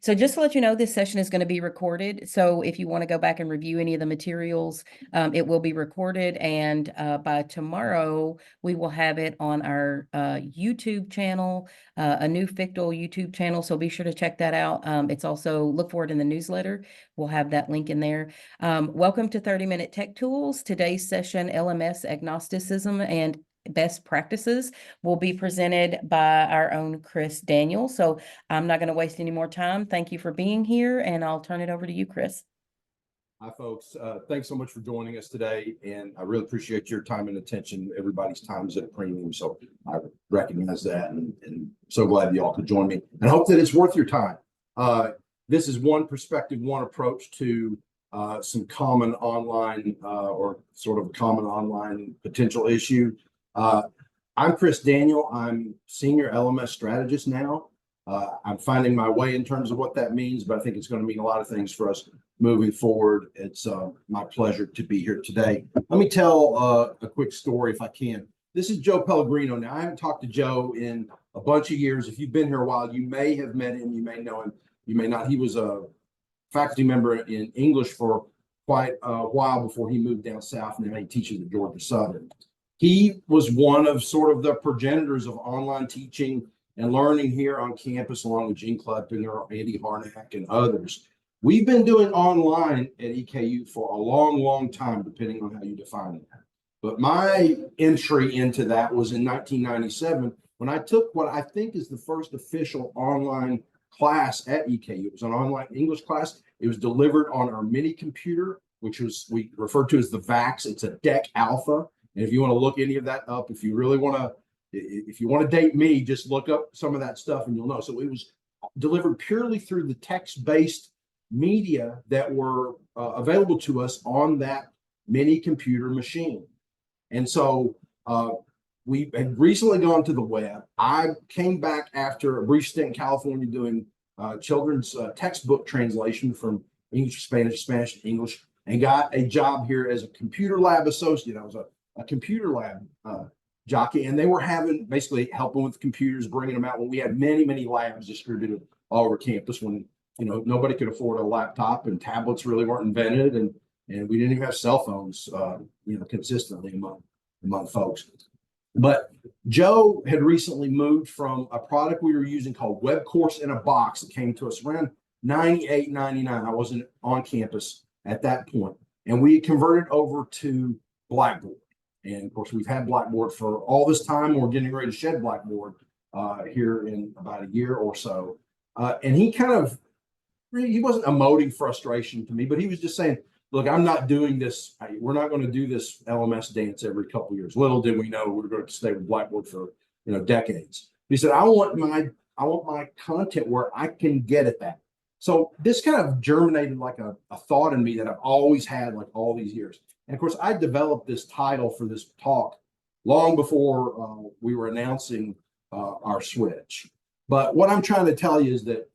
So just to let you know, this session is going to be recorded. So if you want to go back and review any of the materials, it will be recorded. And by tomorrow, we will have it on our YouTube channel, a new FCT&L YouTube channel. So be sure to check that out. It's also, look for it in the newsletter. We'll have that link in there. Welcome to 30-Minute Tech Tools. Today's session, LMS, Agnosticism, and Best Practices, will be presented by our own Chris Daniel. So I'm not going to waste any more time. Thank you for being here, and I'll turn it over to you, Chris. Hi, folks. Thanks so much for joining us today, and I really appreciate your time and attention. Everybody's time is at a premium, so I recognize that, and so glad you all could join me, and hope that it's worth your time. This is one perspective, one approach to some common online or sort of a common online potential issue. I'm Chris Daniel. I'm Senior LMS Strategist now. I'm finding my way in terms of what that means, but I think it's going to mean a lot of things for us moving forward. It's my pleasure to be here today. Let me tell a quick story if I can. This is Joe Pellegrino. Now, I haven't talked to Joe in a bunch of years. If you've been here a while, you may have met him. You may know him. You may not. He was a faculty member in English for quite a while before he moved down south, and now he teaches at Georgia Southern. He was one of sort of the progenitors of online teaching and learning here on campus, along with Gene Kleppinger, Andy Harnack, and others. We've been doing online at EKU for a long, long time, depending on how you define it. But my entry into that was in 1997 when I took what I think is the first official online class at EKU. It was an online English class. It was delivered on our mini computer, which we refer to as the VAX. It's a DEC Alpha. And if you want to look any of that up, if you really want to date me, just look up some of that stuff and you'll know. So it was delivered purely through the text-based media that were available to us on that mini computer machine. And so we had recently gone to the web. I came back after a brief stint in California doing children's textbook translation from English to Spanish, Spanish to English, and got a job here as a computer lab associate. I was a computer lab jockey, and they were basically helping with computers, bringing them out when we had many, many labs distributed all over campus when, nobody could afford a laptop and tablets really weren't invented. And we didn't even have cell phones, consistently among folks. But Joe had recently moved from a product we were using called Web Course in a Box that came to us around 98, 99. I wasn't on campus at that point. And we converted over to Blackboard. And of course, we've had Blackboard for all this time. We're getting ready to shed Blackboard here in about a year or so. And he wasn't emoting frustration to me, but he was just saying, look, I'm not doing this. We're not going to do this LMS dance every couple of years. Little did we know we were going to stay with Blackboard for decades. He said, I want my content where I can get at that. So this kind of germinated like a thought in me that I've always had like all these years. And of course, I developed this title for this talk long before we were announcing our switch. But what I'm trying to tell you is that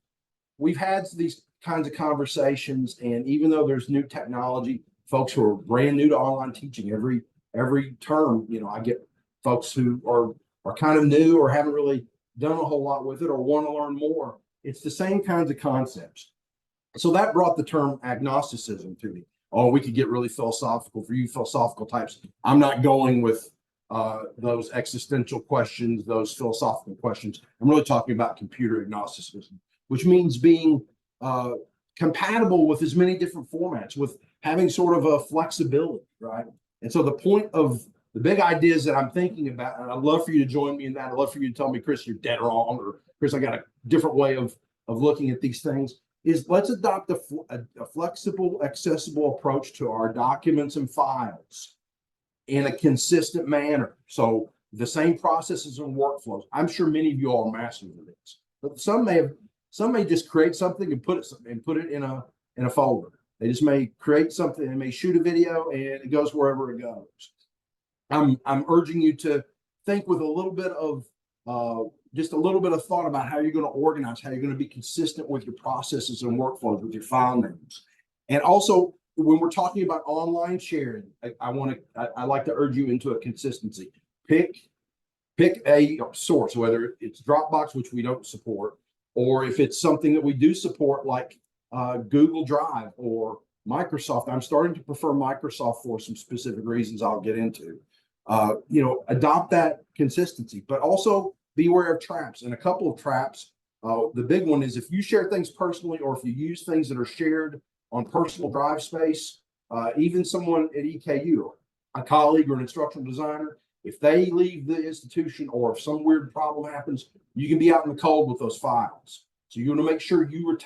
we've had these kinds of conversations, and even though there's new technology, folks who are brand new to online teaching, every term, I get folks who are kind of new or haven't really done a whole lot with it or want to learn more. It's the same kinds of concepts. So that brought the term agnosticism to me. Oh, we could get really philosophical. For you philosophical types, I'm not going with those existential questions, those philosophical questions. I'm really talking about computer agnosticism, which means being compatible with as many different formats, with having sort of a flexibility, right? And so the point of the big ideas that I'm thinking about, and I'd love for you to join me in that. I'd love for you to tell me, Chris, you're dead wrong, or Chris, I got a different way of looking at these things, is let's adopt a flexible, accessible approach to our documents and files in a consistent manner. So the same processes and workflows. I'm sure many of you all are masters of this, but some may just create something and put it in a folder. They just may create something and may shoot a video and it goes wherever it goes. I'm urging you to think with a little bit of just a little bit of thought about how you're going to organize, how you're going to be consistent with your processes and workflows, with your file names. And also, when we're talking about online sharing, I like to urge you into a consistency. Pick a source, whether it's Dropbox, which we don't support, or if it's something that we do support, like Google Drive or Microsoft. I'm starting to prefer Microsoft for some specific reasons I'll get into. Adopt that consistency, but also be aware of traps. And a couple of traps. The big one is if you share things personally, or if you use things that are shared on personal drive space, even someone at EKU, a colleague or an instructional designer, if they leave the institution or if some weird problem happens, you can be out in the cold with those files. So you want to make sure you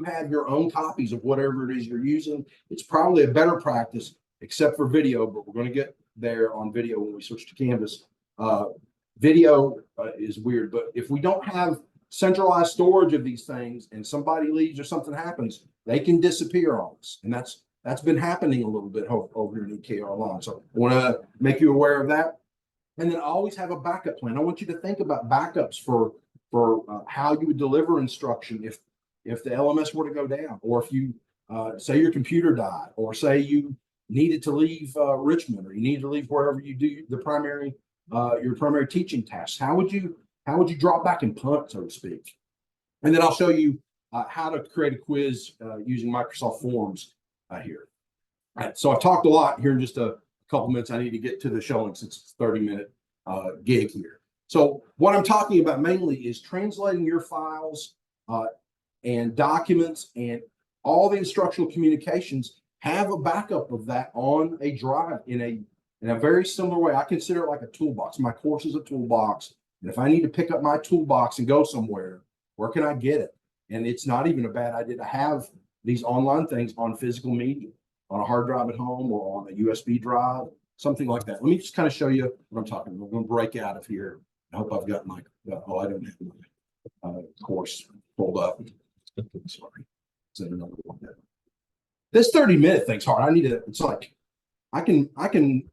have your own copies of whatever it is you're using. It's probably a better practice, except for video, but we're going to get there on video when we switch to Canvas. Video is weird, but if we don't have centralized storage of these things and somebody leaves or something happens, they can disappear on us. And that's been happening a little bit over here in EKR Online. So I want to make you aware of that. And then always have a backup plan. I want you to think about backups for how you would deliver instruction if the LMS were to go down, or if you say your computer died, or say you needed to leave Richmond, or you needed to leave wherever you do your primary teaching tasks. How would you drop back and punt, so to speak? And then I'll show you how to create a quiz using Microsoft Forms here. All right, so I've talked a lot here in just a couple minutes. I need to get to the showing since it's a 30-minute gig here. So what I'm talking about mainly is translating your files and documents and all the instructional communications. Have a backup of that on a drive in a very similar way. I consider it like a toolbox. My course is a toolbox. And if I need to pick up my toolbox and go somewhere, where can I get it? And it's not even a bad idea to have these online things on physical media, on a hard drive at home or on a USB drive, something like that. Let me just kind of show you what I'm talking about. We're going to break out of here. I hope I've got my, oh, I don't have my course pulled up. Sorry. Is that another one? This 30-minute thing's hard. It's like, I can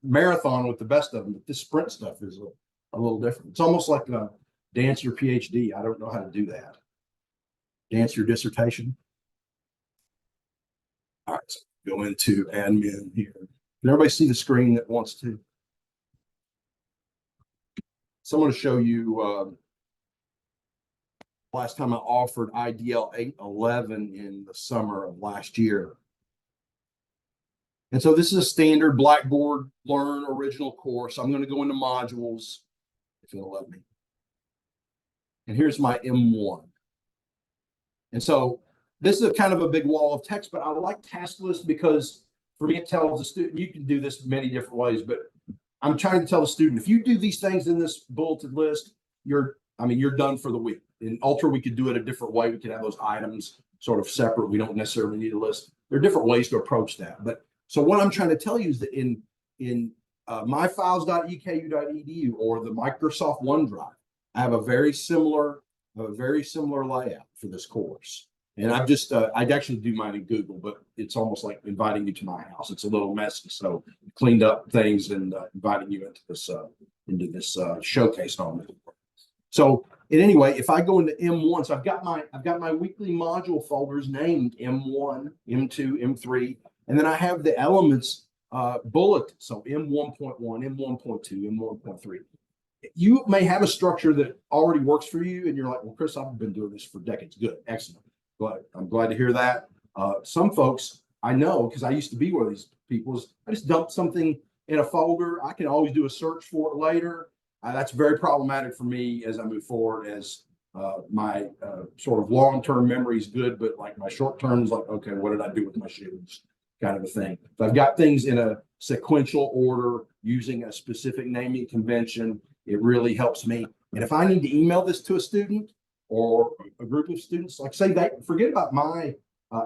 marathon with the best of them, but this sprint stuff is a little different. It's almost like dance your PhD. I don't know how to do that. Dance your dissertation. All right, so go into admin here. Can everybody see the screen that wants to? So I'm going to show you last time I offered IDL 811 in the summer of last year. And so this is a standard Blackboard Learn original course. I'm going to go into modules, if you'll let me. And here's my M1. And so this is a kind of a big wall of text, but I like task lists because for me, it tells the student, you can do this many different ways, but I'm trying to tell the student, if you do these things in this bulleted list, you're done for the week. In Ultra, we could do it a different way. We could have those items sort of separate. We don't necessarily need a list. There are different ways to approach that. But so what I'm trying to tell you is that in myfiles.eku.edu or the Microsoft OneDrive, I have a very similar layout for this course. And I've just, I'd actually do mine in Google, but it's almost like inviting you to my house. It's a little messy. So cleaned up things and inviting you into this showcase on it. So anyway, if I go into M1, so I've got my weekly module folders named M1, M2, M3, and then I have the elements bullet. So M1.1, M1.2, M1.3. You may have a structure that already works for you, and you're like, well, Chris, I've been doing this for decades. Good, excellent. But I'm glad to hear that. Some folks I know, because I used to be one of these people, is I just dump something in a folder. I can always do a search for it later. That's very problematic for me as I move forward, as my sort of long-term memory is good, but like my short-term is like, okay, what did I do with my shoes? Kind of a thing. If I've got things in a sequential order using a specific naming convention, it really helps me. And if I need to email this to a student or a group of students, like say that, forget about my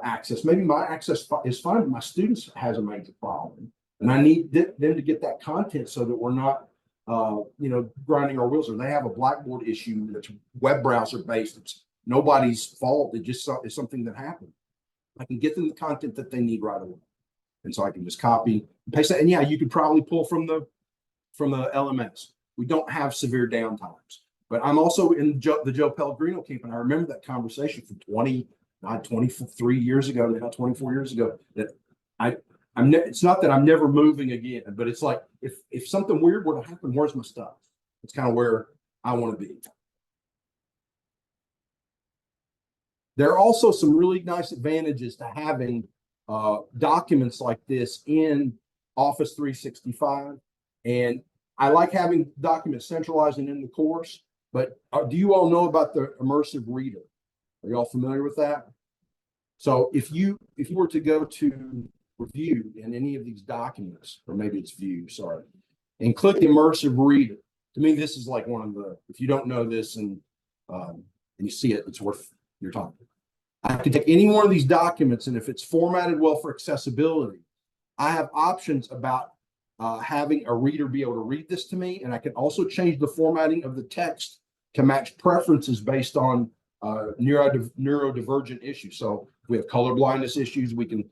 access. Maybe my access is fine, but my students has a major problem. And I need them to get that content so that we're not grinding our wheels, or they have a Blackboard issue that's web browser based. It's nobody's fault. It just is something that happened. I can get them the content that they need right away. And so I can just copy and paste that. And yeah, you could probably pull from the LMS. We don't have severe downtimes, but I'm also in the Joe Pellegrino camp. And I remember that conversation from 23 years ago, now 24 years ago, that it's not that I'm never moving again, but it's like, if something weird were to happen, where's my stuff? It's kind of where I want to be. There are also some really nice advantages to having documents like this in Office 365. And I like having documents centralized and in the course, but do you all know about the immersive reader? Are you all familiar with that? So if you were to go to review in any of these documents, or maybe it's view, sorry, and click immersive reader, to me, this is like one of the, if you don't know this and you see it, it's worth your time. I can take any one of these documents, and if it's formatted well for accessibility, I have options about having a reader be able to read this to me, and I can also change the formatting of the text to match preferences based on neurodivergent issues. So if we have color blindness issues, we can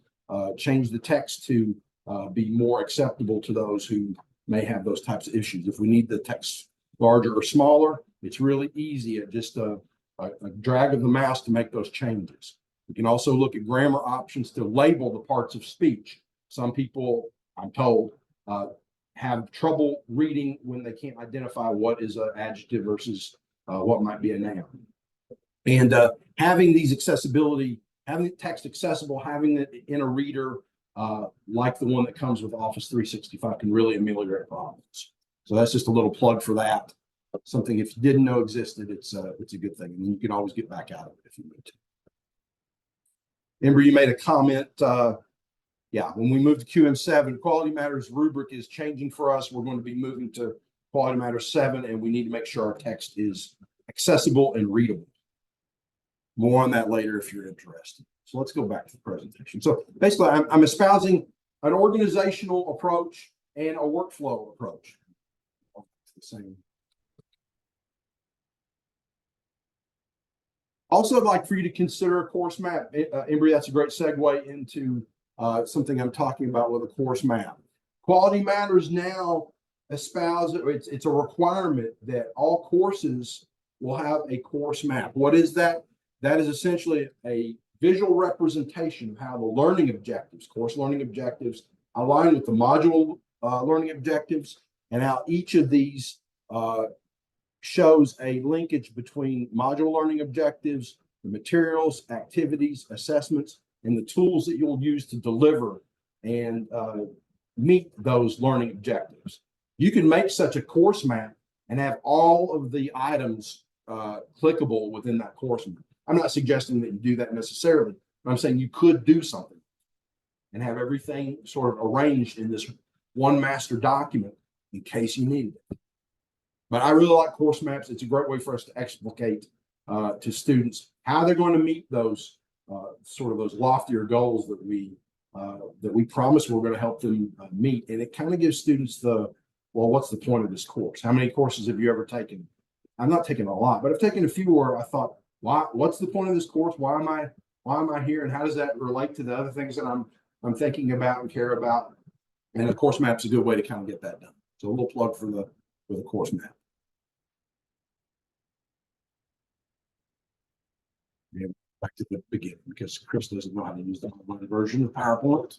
change the text to be more acceptable to those who may have those types of issues. If we need the text larger or smaller, it's really easy at just a drag of the mouse to make those changes. We can also look at grammar options to label the parts of speech. Some people, I'm told, have trouble reading when they can't identify what is an adjective versus what might be a noun. And having these accessibility, having the text accessible, having it in a reader like the one that comes with Office 365 can really ameliorate problems. So that's just a little plug for that. Something if you didn't know existed, it's a good thing. And you can always get back out of it if you need to. Amber, you made a comment. Yeah, when we move to QM7, Quality Matters rubric is changing for us. We're going to be moving to Quality Matters 7, and we need to make sure our text is accessible and readable. More on that later if you're interested. So let's go back to the presentation. So basically, I'm espousing an organizational approach and a workflow approach. The same. Also, I'd like for you to consider a course map. Embry, that's a great segue into something I'm talking about with a course map. Quality Matters now espouse, it's a requirement that all courses will have a course map. What is that? That is essentially a visual representation of how the learning objectives, course learning objectives, align with the module learning objectives, and how each of these shows a linkage between module learning objectives, the materials, activities, assessments, and the tools that you'll use to deliver and meet those learning objectives. You can make such a course map and have all of the items clickable within that course map. I'm not suggesting that you do that necessarily, but I'm saying you could do something and have everything sort of arranged in this one master document in case you needed it. But I really like course maps. It's a great way for us to explicate to students how they're going to meet those sort of those loftier goals that we promise we're going to help them meet. And it kind of gives students the, well, what's the point of this course? How many courses have you ever taken? I'm not taking a lot, but I've taken a few where I thought, what's the point of this course? Why am I here? And how does that relate to the other things that I'm thinking about and care about? And the course map's a good way to kind of get that done. So a little plug for the course map. Yeah, back to the beginning because Chris doesn't know how to use the online version of PowerPoint.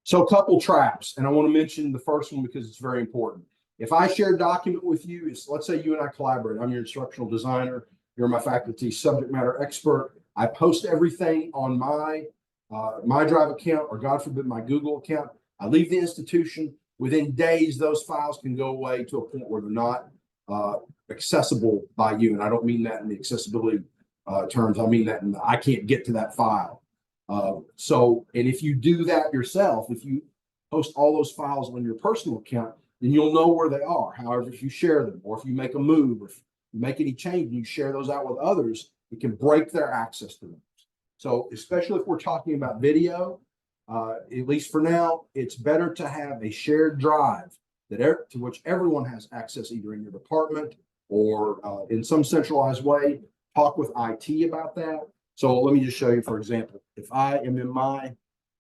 So a couple traps, and I want to mention the first one because it's very important. If I share a document with you, let's say you and I collaborate. I'm your instructional designer. You're my faculty subject matter expert. I post everything on my Drive account, or God forbid, my Google account. I leave the institution. Within days, those files can go away to a point where they're not accessible by you. And I don't mean that in the accessibility terms. I mean that in I can't get to that file. And if you do that yourself, if you post all those files on your personal account, then you'll know where they are. However, if you share them, or if you make a move, or if you make any change and you share those out with others, it can break their access to them. So especially if we're talking about video, at least for now, it's better to have a shared drive to which everyone has access, either in your department or in some centralized way. Talk with IT about that. So let me just show you, for example, if I'm in my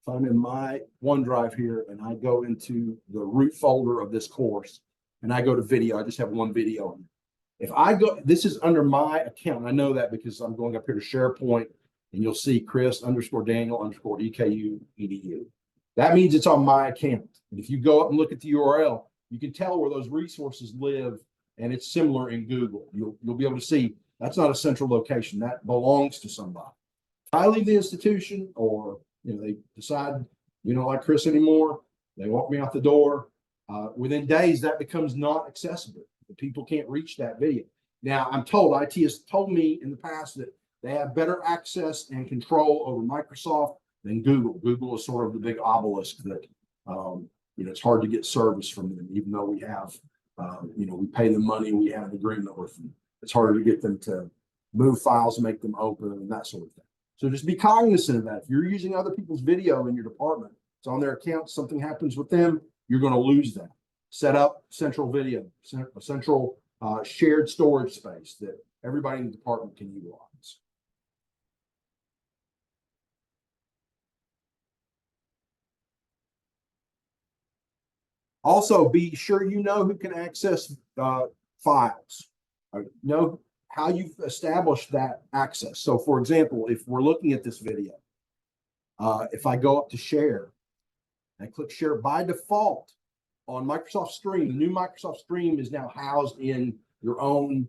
OneDrive here and I go into the root folder of this course and I go to video, I just have one video on it. If I go, this is under my account. I know that because I'm going up here to SharePoint and you'll see Chris_Daniel_EKU edu. That means it's on my account. And if you go up and look at the URL, you can tell where those resources live, and it's similar in Google. You'll be able to see That's not a central location. That belongs to somebody. If I leave the institution, or they decide like Chris anymore, they walk me out the door. Within days, that becomes not accessible. The people can't reach that video. Now, I'm told IT has told me in the past that they have better access and control over Microsoft than Google. Google is sort of the big obelisk that it's hard to get service from them, even though we have we pay them money, we have an agreement with them. It's harder to get them to move files, make them open, and that sort of thing. So just be cognizant of that. If you're using other people's video in your department, it's on their account, something happens with them, you're going to lose that. Set up central video, a central shared storage space that everybody in the department can utilize. Also, be sure you know who can access files. Know how you've established that access. So, for example, if we're looking at this video, if I go up to share, I click share, by default on Microsoft Stream, the new Microsoft Stream is now housed in your own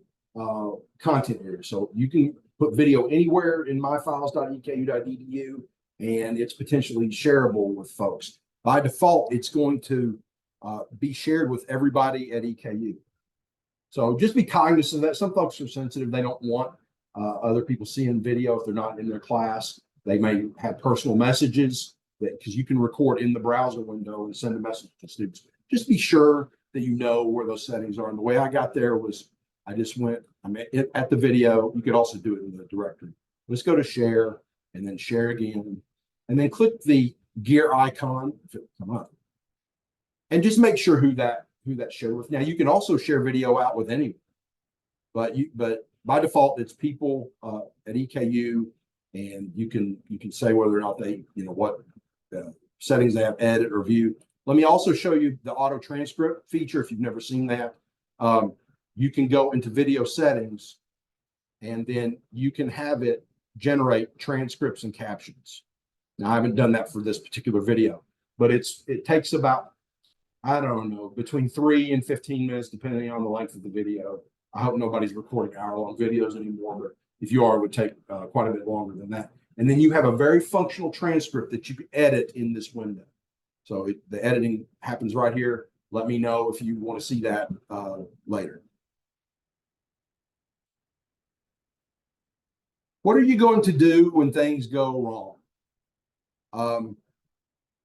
content area. So you can put video anywhere in myfiles.eku.edu, and it's potentially shareable with folks. By default, it's going to be shared with everybody at EKU. So just be cognizant of that. Some folks are sensitive. They don't want other people seeing video if they're not in their class. They may have personal messages because you can record in the browser window and send a message to students. Just be sure that you know where those settings are. And the way I got there was I just went, at the video. You could also do it in the directory. Let's go to share and then share again. And then click the gear icon if it will come up. And just make sure who that shared with. Now you can also share video out with anyone, but by default it's people at EKU, and you can say whether or not they what settings they have, edit or view. Let me also show you the auto transcript feature if you've never seen that. You can go into video settings, and then you can have it generate transcripts and captions. Now I haven't done that for this particular video, but it takes about, I don't know, between 3 and 15 minutes, depending on the length of the video. I hope nobody's recording hour-long videos anymore, but if you are, it would take quite a bit longer than that. And then you have a very functional transcript that you can edit in this window. So the editing happens right here. Let me know if you want to see that later. What are you going to do when things go wrong?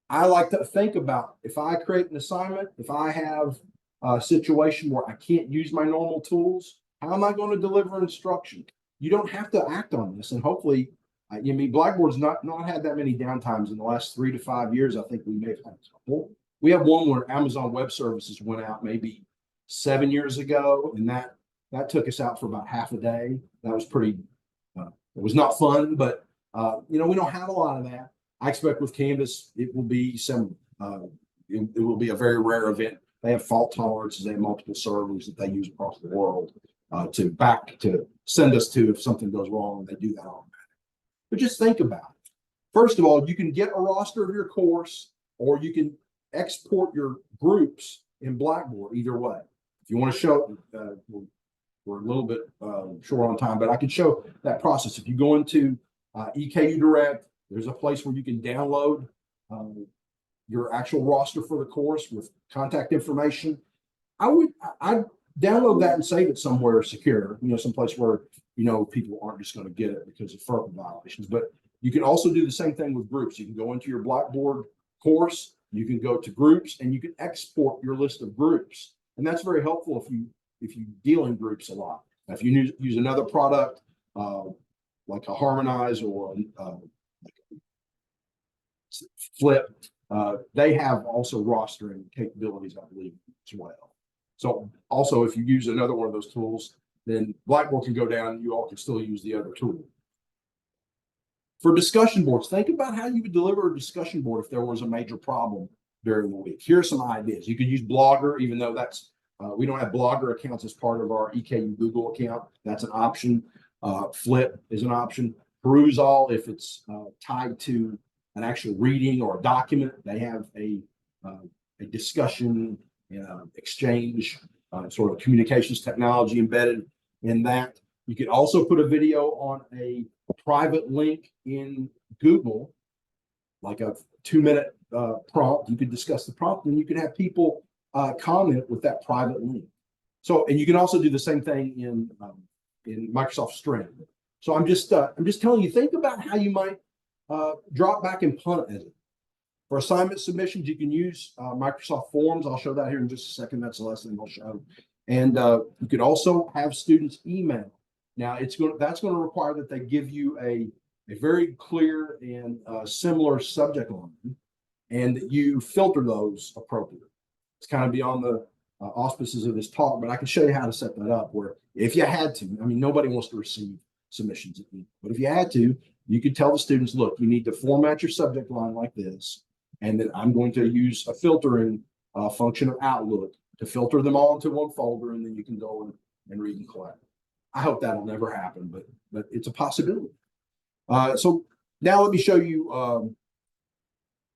I like to think about, if I create an assignment, if I have a situation where I can't use my normal tools, how am I going to deliver instruction? You don't have to act on this. And hopefully, Blackboard's not had that many downtimes in the last 3 to 5 years. I think we may have had a couple. We have one where Amazon Web Services went out maybe 7 years ago, and that took us out for about half a day. That was pretty, it was not fun, but we don't have a lot of that. I expect with Canvas, it will be it will be a very rare event. They have fault tolerances. They have multiple servers that they use across the world to send us to if something goes wrong, and they do that automatically. But just think about it. First of all, you can get a roster of your course, or you can export your groups in Blackboard, either way. If you want to show, we're a little bit short on time, but I can show that process. If you go into EKU Direct, there's a place where you can download your actual roster for the course with contact information. I'd download that and save it somewhere secure, someplace where people aren't just going to get it because of FERPA violations. But you can also do the same thing with groups. You can go into your Blackboard course, you can go to groups, and you can export your list of groups. And that's very helpful if you deal in groups a lot. Now, if you use another product like a Harmonize or Flip, they have also rostering capabilities, I believe, as well. So also, if you use another one of those tools, then Blackboard can go down, and you all can still use the other tool. For discussion boards, think about how you would deliver a discussion board if there was a major problem during the week. Here are some ideas. You could use Blogger, even though that's we don't have Blogger accounts as part of our EKU Google account. That's an option. Flip is an option. Perusall, if it's tied to an actual reading or a document, they have a discussion exchange sort of communications technology embedded in that. You can also put a video on a private link in Google, like a 2-minute prompt. You could discuss the prompt, and you can have people comment with that private link. So, and you can also do the same thing in Microsoft Stream. So I'm just telling you, think about how you might drop back and punt as it. For assignment submissions, you can use Microsoft Forms. I'll show that here in just a second. That's the last thing I'll show. And you could also have students email. Now, that's going to require that they give you a very clear and similar subject line, and that you filter those appropriately. It's kind of beyond the auspices of this talk, but I can show you how to set that up. Where if you had to, I mean, nobody wants to receive submissions at me, but if you had to, you could tell the students, look, you need to format your subject line like this, and then I'm going to use a filtering function of Outlook to filter them all into one folder, and then you can go and read and collect. I hope that'll never happen, but it's a possibility. So now let me show you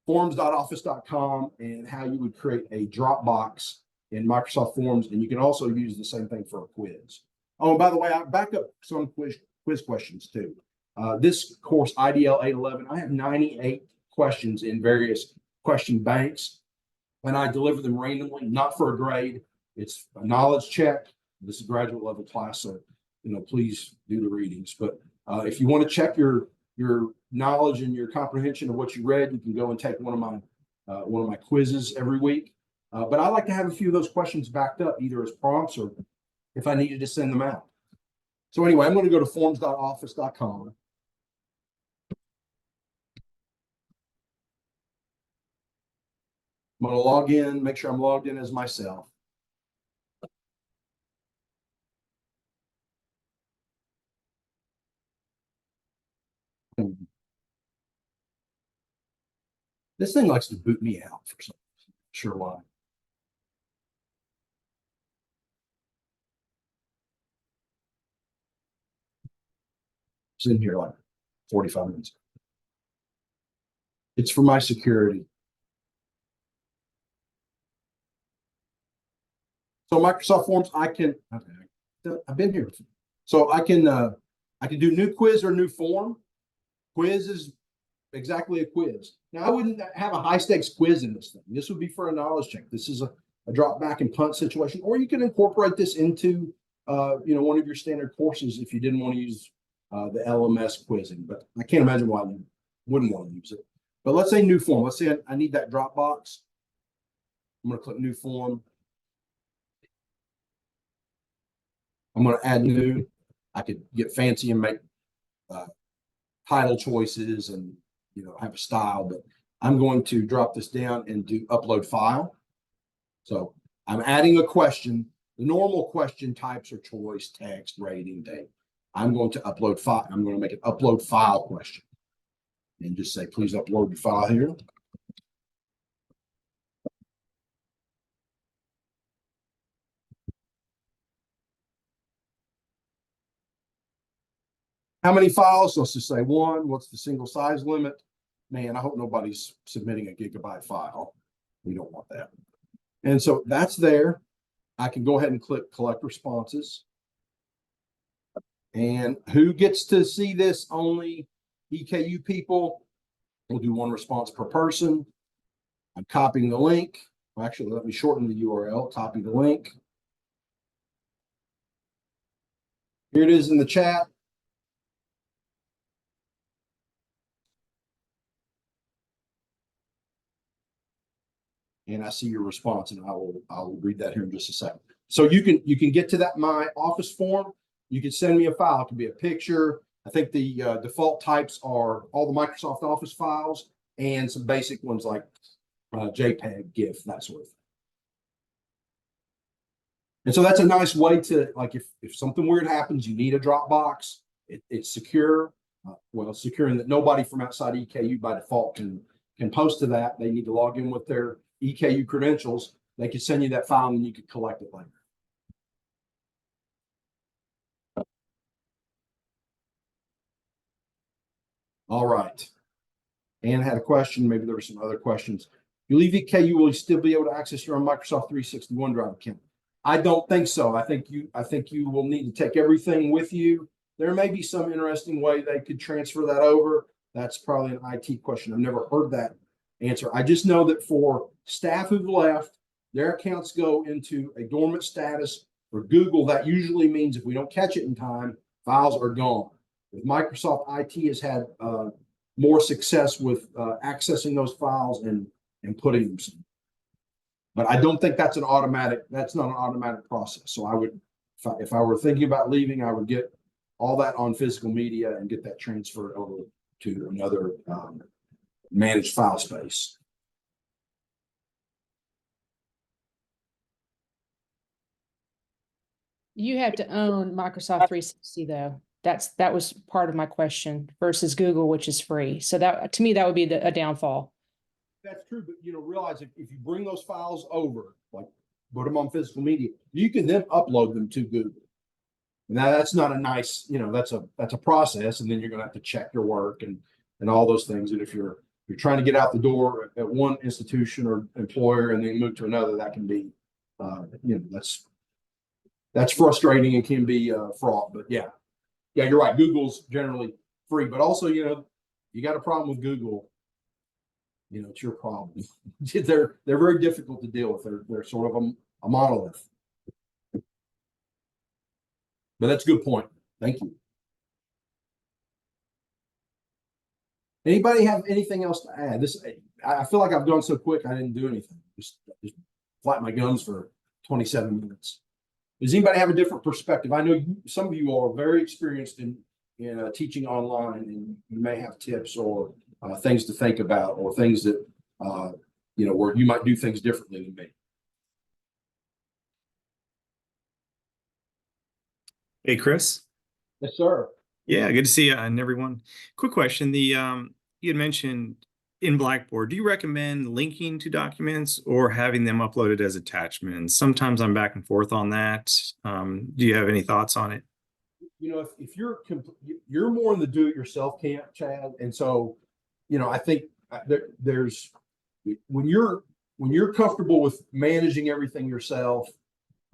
forms.office.com and how you would create a Dropbox in Microsoft Forms, and you can also use the same thing for a quiz. Oh, and by the way, I back up some quiz questions too. This course, IDL 811, I have 98 questions in various question banks, and I deliver them randomly, not for a grade. It's a knowledge check. This is a graduate level class, so please do the readings. But if you want to check your knowledge and your comprehension of what you read, you can go and take one of my quizzes every week. But I like to have a few of those questions backed up, either as prompts or if I needed to send them out. So anyway, I'm going to go to forms.office.com. I'm going to log in, make sure I'm logged in as myself. This thing likes to boot me out for some reason. Sure why. It's in here like 45 minutes. It's for my security. So Microsoft Forms, I've been here. So I can do new quiz or new form. Quiz is exactly a quiz. Now, I wouldn't have a high stakes quiz in this thing. This would be for a knowledge check. This is a drop back and punt situation, or you can incorporate this into one of your standard courses if you didn't want to use the LMS quizzing. But I can't imagine why you wouldn't want to use it. But let's say new form. Let's say I need that Dropbox. I'm going to click new form. I'm going to add new. I could get fancy and make title choices and have a style, but I'm going to drop this down and do upload file. So I'm adding a question. The normal question types are choice, text, rating, date. I'm going to upload file. I'm going to make an upload file question and just say, please upload your file here. How many files? Let's just say one. What's the single size limit? Man, I hope nobody's submitting a gigabyte file. We don't want that. And so that's there. I can go ahead and click collect responses. And who gets to see this? Only EKU people. We'll do one response per person. I'm copying the link. Well, actually, let me shorten the URL, copy the link. Here it is in the chat. And I see your response, and I will read that here in just a second. So you can get to that My Office form. You can send me a file. It could be a picture. I think the default types are all the Microsoft Office files and some basic ones like JPEG, GIF, that sort of thing. And so that's a nice way to, like, if something weird happens, you need a Dropbox. It's secure. Well, secure in that nobody from outside EKU by default can post to that. They need to log in with their EKU credentials. They can send you that file and you can collect it later. All right. Ann had a question. Maybe there were some other questions. You leave EKU, will you still be able to access your own Microsoft 361 Drive account? I don't think so. I think you will need to take everything with you. There may be some interesting way they could transfer that over. That's probably an IT question. I've never heard that answer. I just know that for staff who've left, their accounts go into a dormant status. For Google, that usually means if we don't catch it in time, files are gone. With Microsoft, IT has had more success with accessing those files and putting them somewhere. But I don't think that's not an automatic process. So I would, if I were thinking about leaving, I would get all that on physical media and get that transferred over to another managed file space. You have to own Microsoft 360 though. That was part of my question versus Google, which is free. So that, to me, that would be a downfall. That's true, but realize if you bring those files over, like put them on physical media, you can then upload them to Google. Now that's not a nice, that's a process, and then you're going to have to check your work and all those things. And if you're trying to get out the door at one institution or employer and then move to another, that can be, that's frustrating and can be fraught. But yeah, you're right. Google's generally free, but also you got a problem with Google. It's your problem. They're very difficult to deal with. They're sort of a monolith. But that's a good point. Thank you. Anybody have anything else to add? I feel like I've gone so quick. I didn't do anything. Just flat my guns for 27 minutes. Does anybody have a different perspective? I know some of you are very experienced in teaching online, and you may have tips or things to think about, or things that where you might do things differently than me. Hey, Chris. Yes, sir. Yeah, good to see you and everyone. Quick question. You had mentioned in Blackboard, do you recommend linking to documents or having them uploaded as attachments? Sometimes I'm back and forth on that. Do you have any thoughts on it? If you're more in the do-it-yourself camp, Chad, and so I think there's when you're comfortable with managing everything yourself,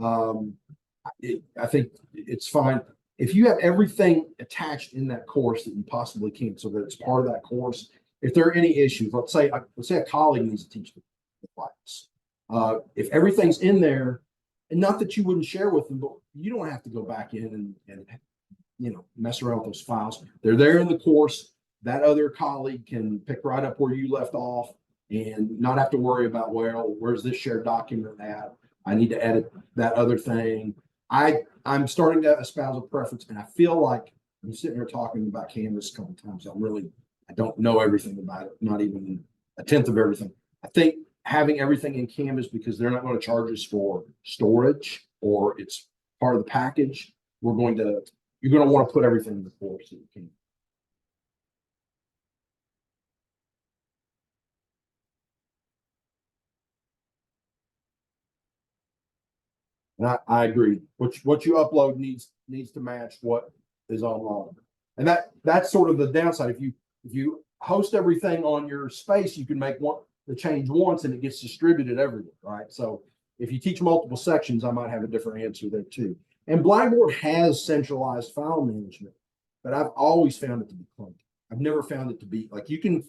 I think it's fine. If you have everything attached in that course that you possibly can, so that it's part of that course. If there are any issues, let's say a colleague needs to teach the class. If everything's in there, and not that you wouldn't share with them, but you don't have to go back in and mess around with those files. They're there in the course. That other colleague can pick right up where you left off and not have to worry about, well, where's this shared document at? I need to edit that other thing. I'm starting to espouse a preference, and I feel like I'm sitting here talking about Canvas a couple of times. I don't know everything about it, not even a tenth of everything. I think having everything in Canvas, because they're not going to charge us for storage or it's part of the package, you're going to want to put everything in the course that you can. And I agree. What you upload needs to match what is online, and that's sort of the downside. If you host everything on your space, you can make the change once and it gets distributed everywhere, right? So if you teach multiple sections, I might have a different answer there too. And Blackboard has centralized file management, but I've always found it to be clunky. I've never found it to be like you can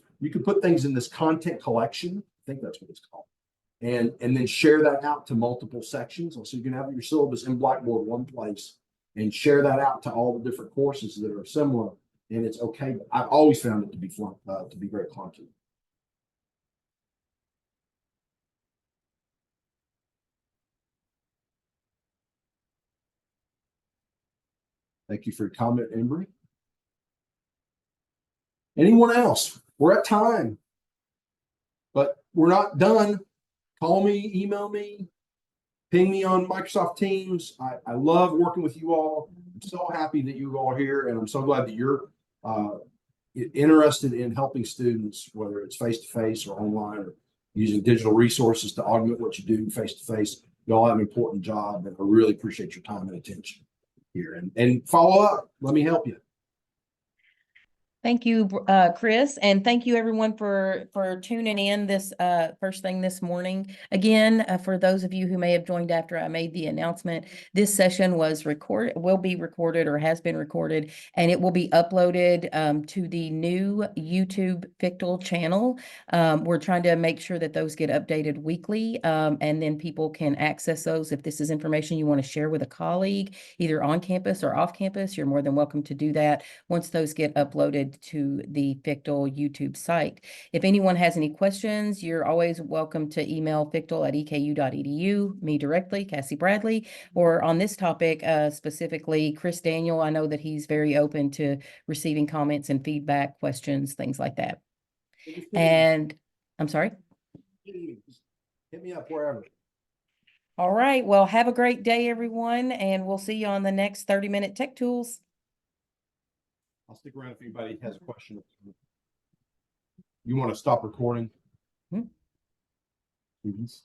put things in this content collection. I think that's what it's called. And then share that out to multiple sections. So you can have your syllabus in Blackboard one place and share that out to all the different courses that are similar. And it's okay. But I've always found it to be very clunky. Thank you for your comment, Embry. Anyone else? We're at time, but we're not done. Call me, email me, ping me on Microsoft Teams. I love working with you all. I'm so happy that you all are here, and I'm so glad that you're interested in helping students, whether it's face-to-face or online or using digital resources to augment what you do face-to-face. You all have an important job, and I really appreciate your time and attention here. And follow up. Let me help you. Thank you, Chris, and thank you everyone for tuning in this first thing this morning. Again, for those of you who may have joined after I made the announcement, this session will be recorded or has been recorded, and it will be uploaded to the new YouTube FCT&L channel. We're trying to make sure that those get updated weekly, and then people can access those. If this is information you want to share with a colleague, either on campus or off campus, you're more than welcome to do that once those get uploaded to the FCT&L YouTube site. If anyone has any questions, you're always welcome to email fictl@eku.edu, me directly, Cassie Bradley, or on this topic specifically, Chris Daniel. I know that he's very open to receiving comments and feedback, questions, things like that. And I'm sorry? Hit me up wherever. All right. Well, have a great day, everyone, and we'll see you on the next 30-minute Tech Tools. I'll stick around if anybody has a question. You want to stop recording? Hmm. Please.